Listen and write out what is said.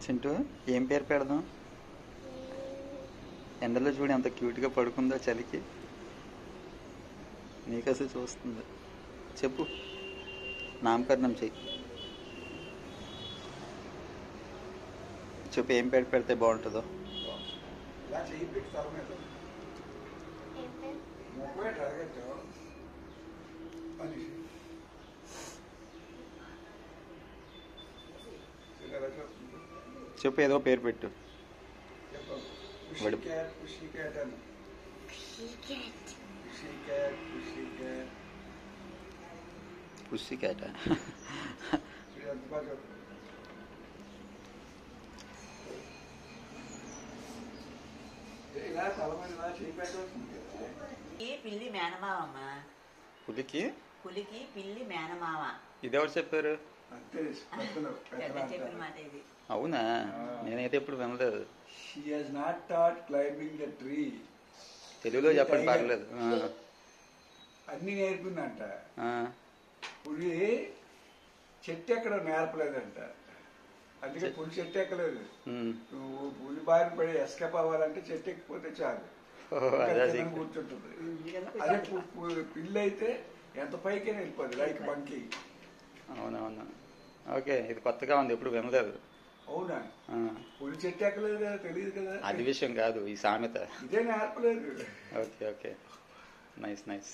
చింటూ ఏం పేరు పెడదాం? ఎండలో చూడు ఎంత క్యూట్గా పడుకుందో చలికి. నీకు అసలు చూస్తుంది. చెప్పు, నామకరణం చెయ్యి. చెప్పు ఏం పేరు పెడితే బాగుంటుందో. చెప్పు, ఏదో పేరు పెట్టు. Pussy cat. పిల్లి మేనమావమ్మ. పులికి పులికి పిల్లి మేనమావ. ఇదెవరు చెప్పారు? చెప్పిన మాట ఇది. అవునా? నేనైతే ఎప్పుడు వినలేదు. తెలుగులో చెప్పండి, పర్లేదు. అన్ని నేర్పిందంట. పులి చెట్టు ఎక్కడ నేర్పలేదంట, అందుకే పులి చెట్టు ఎక్కలేదు. నువ్వు పులి బారిన పడి ఎస్కేప్ అవ్వాలంటే చెట్టు ఎక్కిపోతే చాలు, కూర్చుంటుంది. అదే పిల్లి అయితే ఎంత పైకైనా వెళ్ళిపోద్ది, లైక్ మంకీ. అవునవును, ఓకే. ఇది కొత్తగా ఉంది, ఎప్పుడు వినలేదు. అవునా? పులి చెట్టు ఎక్కలేదు కదా, తెలియదు కదా. అది విషయం కాదు, ఈ సామెత ఇదే నేర్పలేదు. Okay okay, nice nice.